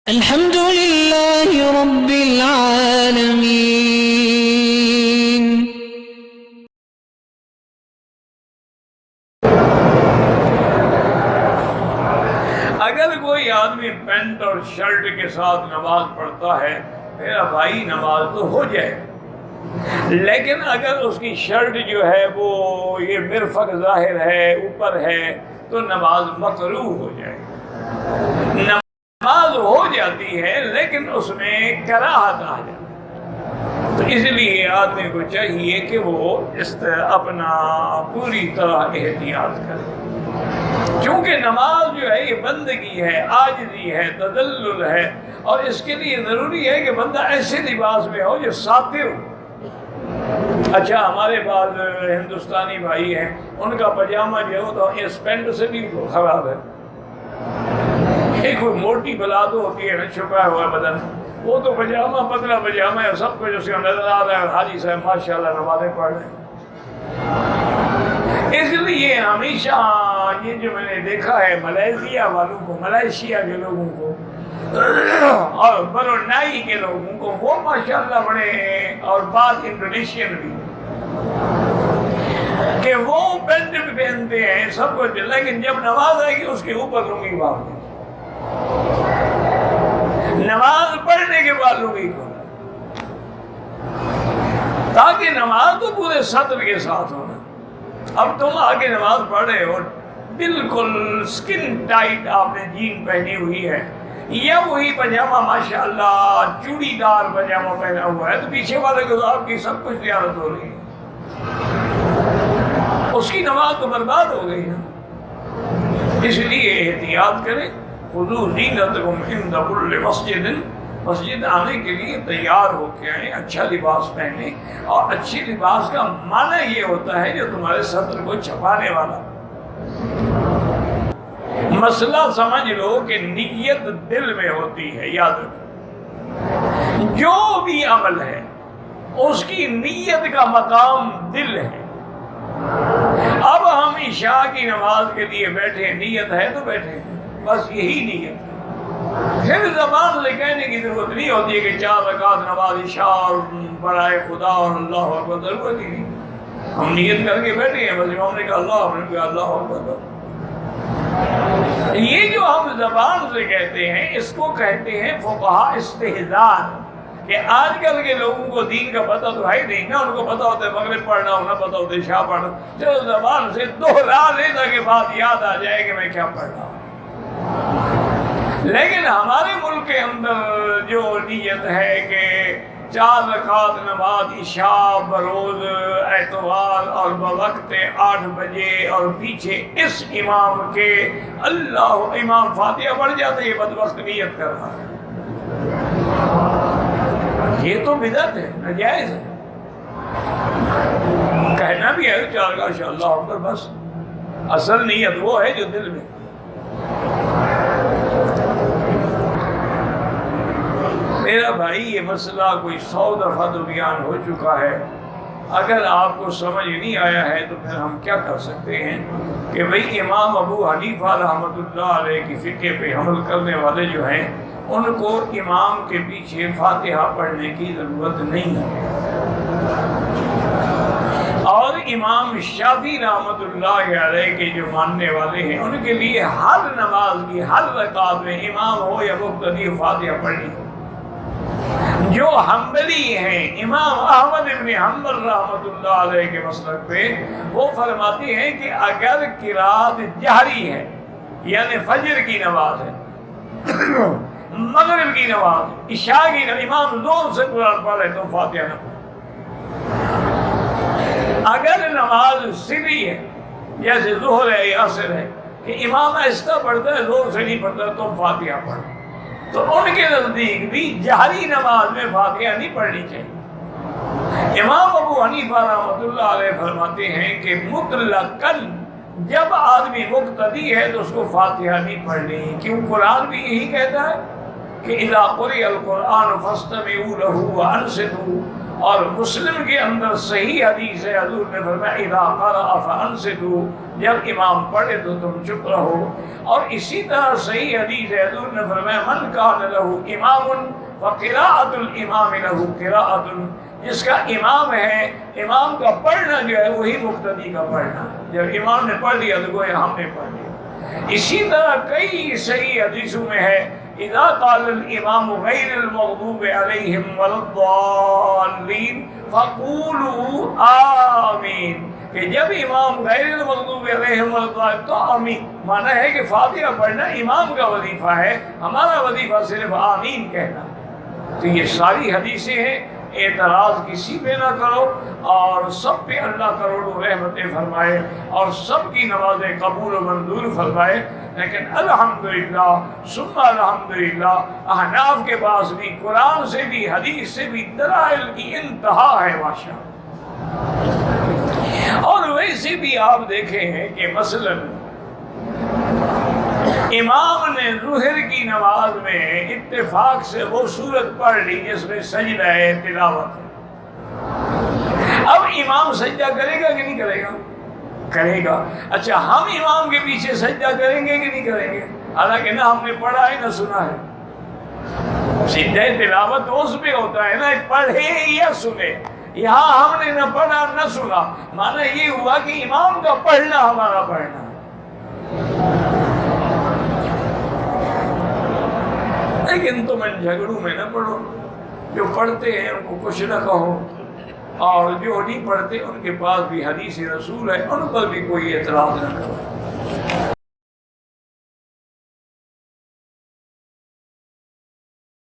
الحمد لله رب العالمين. اگر کوئی آدمی پینٹ اور شرٹ کے ساتھ نماز پڑھتا ہے میرا بھائی نماز تو ہو جائے، لیکن اگر اس کی شرٹ جو ہے وہ یہ مرفق ظاہر ہے، اوپر ہے، تو نماز مکروہ ہو جائے. نماز ہو جاتی ہے لیکن اس میں کراہت آ جاتی ہے. تو اس لیے آدمی کو چاہیے کہ وہ اپنا پوری طرح احتیاط کرے، چونکہ نماز جو ہے یہ بندگی ہے، عاجزی ہے، تذلل ہے، اور اس کے لیے ضروری ہے کہ بندہ ایسے لباس میں ہو جو ساتر ہو. اچھا ہمارے بعض ہندوستانی بھائی ہیں، ان کا پاجامہ جو ہو تو اس پینٹ سے بھی خراب ہے. کوئی موٹی بلا تو ہوتی ہے نا، چھپا ہوا بدن، وہ تو پاجامہ پتلا پاجامہ ہے، سب کچھ اس کا نظر آ رہا ہے، اور حاجی صاحب ماشاءاللہ نمازیں پڑھ رہے ہیں. اس لیے ہمیشہ یہ جو میں نے دیکھا ہے ملائیشیا والوں کو، ملائیشیا کے لوگوں کو اور برونائی کے لوگوں کو، وہ ماشاءاللہ بڑے، اور بعض انڈونیشین بھی، کہ وہ پینٹ بھی پہنتے ہیں سب کچھ، لیکن جب نماز آئے گی اس کے اوپر لنگی باندھ دیں، نماز پڑھنے کے بعد لنگی کو، تاکہ نماز تو پورے سطر کے ساتھ ہونا. اب تم آگے نماز پڑھ رہے ہو، بالکل سکن ٹائٹ آپ نے جین پہنی ہوئی ہے، یا وہی پاجامہ ماشاءاللہ چوڑی دار پاجامہ پہنا ہوا ہے، تو پیچھے والے کو آپ کی سب کچھ زیارت ہو رہی ہے، اس کی نماز تو برباد ہو گئی نا. اس لیے احتیاط کریں. خذوا زینتکم عند کل مسجد، مسجد آنے کے لیے تیار ہو کے آئیں، اچھا لباس پہنیں، اور اچھی لباس کا معنی یہ ہوتا ہے جو تمہارے صدر کو چھپانے والا. مسئلہ سمجھ لو کہ نیت دل میں ہوتی ہے، یاد رکھو جو بھی عمل ہے اس کی نیت کا مقام دل ہے. اب ہم عشاء کی نماز کے لیے بیٹھے، نیت ہے تو بیٹھے، بس یہی نیت ہے. پھر زبان سے کہنے کی ضرورت نہیں ہوتی ہے کہ 4 رکعت نماز عشاء اور برائے خدا اور اللہ اکبر، ضرورت ہی نہیں. ہم نیت کر کے بیٹھے ہیں، بس امام نے کہا اللہ، ہم نے کہا اللہ اکبر. یہ جو ہم زبان سے کہتے ہیں اس کو کہتے ہیں فقہا استحضار، کہ آج کل کے لوگوں کو دین کا پتہ تو ہے نہیں نا، ان کو پتہ ہوتا ہے مغرب پڑھنا، نہ پتہ ہوتا ہے عشاء پڑھنا، چلو زبان سے دوہرا لے تاکہ بات یاد آ جائے کہ میں کیا پڑھ رہا ہوں. لیکن ہمارے ملک کے اندر جو نیت ہے کہ 4 رکعت نماز عشاء بروز اتوار اور بوقت 8 بجے، اور پیچھے اس امام کے اللہ، امام فاتحہ پڑھ جاتے، یہ بدبخت نیت کر رہا ہے. یہ تو بدعت ہے، ناجائز ہے. کہنا بھی ہے 4 کا اللہ اکبر، بس اصل نیت وہ ہے جو دل میں. میرا بھائی یہ مسئلہ کوئی 100 دفعہ تو بیان ہو چکا ہے. اگر آپ کو سمجھ نہیں آیا ہے تو پھر ہم کیا کر سکتے ہیں کہ بھئی امام ابو حنیفہ رحمۃ اللہ علیہ کی فقہ پہ عمل کرنے والے جو ہیں ان کو امام کے پیچھے فاتحہ پڑھنے کی ضرورت نہیں ہے. اور امام شافعی رحمۃ اللہ علیہ کے جو ماننے والے ہیں ان کے لیے ہر نماز کی ہر رکعت میں امام ہو یا مقتدی فاتحہ پڑھنی. جو حنبلی ہیں، امام احمد ابن حنبل رحمۃ اللہ علیہ کے مسلک پہ، وہ فرماتے ہیں کہ اگر قرات جہری ہے، یعنی فجر کی نماز ہے، مغرب کی نماز، عشاء کی نماز، امام زور سے قرآن پڑھ رہے تو فاتحہ نہ پڑھے. اگر نماز سری ہے جیسے ظہر ہے یا عصر ہے کہ امام آہستہ پڑھتا ہے، زور سے نہیں پڑھتا، تو فاتحہ پڑھے. تو ان کے نزدیک بھی جہری نماز میں فاتحہ نہیں پڑھنی چاہیے. امام ابو حنیفہ رحمۃ اللہ علیہ فرماتے ہیں کہ مطلقاً جب آدمی مقتدی ہے تو اس کو فاتحہ نہیں پڑھنی، کیوں؟ قرآن بھی یہی کہتا ہے کہ اذا قرئ القرآن فاستمعوا له وانصتوا اور مسلم کے اندر صحیح حدیث ہے، حضور نے فرمایا اذا قرأ فانصتوا، جب امام پڑھے تو تم چپ رہو۔ اور اسی طرح صحیح حدیث ہے، حضور نے فرمایا من کان له امام فقراءۃ الامام له قراءۃ، جس کا امام ہے، امام کا پڑھنا جو ہے وہی مقتدی کا پڑھنا، جب امام نے پڑھ لیا تو گویا ہم نے پڑھ لیا۔ اسی طرح کئی صحیح حدیثوں میں ہے اذا قال الامام غیر المغضوب علیہم ولا الضالین فقولوا آمین، کہ جب امام غیر المغضوب علیہم ولا الضالین تو آمین، مانا ہے کہ فاتحہ پڑھنا امام کا وظیفہ ہے، ہمارا وظیفہ صرف آمین کہنا۔ تو یہ ساری حدیثیں ہیں، اعتراض کسی پہ نہ کرو، اور سب پہ اللہ کروڑوں رحمتیں فرمائے اور سب کی نمازیں قبول و منظور فرمائے۔ لیکن الحمدللہ ثم الحمدللہ احناف کے پاس بھی قرآن سے بھی حدیث سے بھی دلائل کی انتہا ہے ماشاء۔ اور ویسے بھی آپ دیکھے ہیں کہ مثلا امام نے ظہر کی نماز میں اتفاق سے وہ سورت پڑھ لی جس میں سجدہ تلاوت ہے، اب امام سجدہ کرے گا کہ نہیں کرے گا؟ کرے گا۔ اچھا ہم امام کے پیچھے سجدہ کریں گے کہ نہیں کریں گے؟ حالانکہ نہ ہم نے پڑھا ہے نہ سنا ہے۔ سجدہ تلاوت اس پہ ہوتا ہے نا پڑھے یا سنے، یہاں ہم نے نہ پڑھا نہ سنا، مانا یہ ہوا کہ امام کا پڑھنا ہمارا پڑھنا۔ لیکن تم ان جھگڑوں میں نہ پڑھو، جو پڑھتے ہیں ان کو کچھ نہ کہو، اور جو نہیں پڑھتے ان کے پاس بھی حدیث رسول ہے، ان پر بھی کوئی اعتراض نہ کرو۔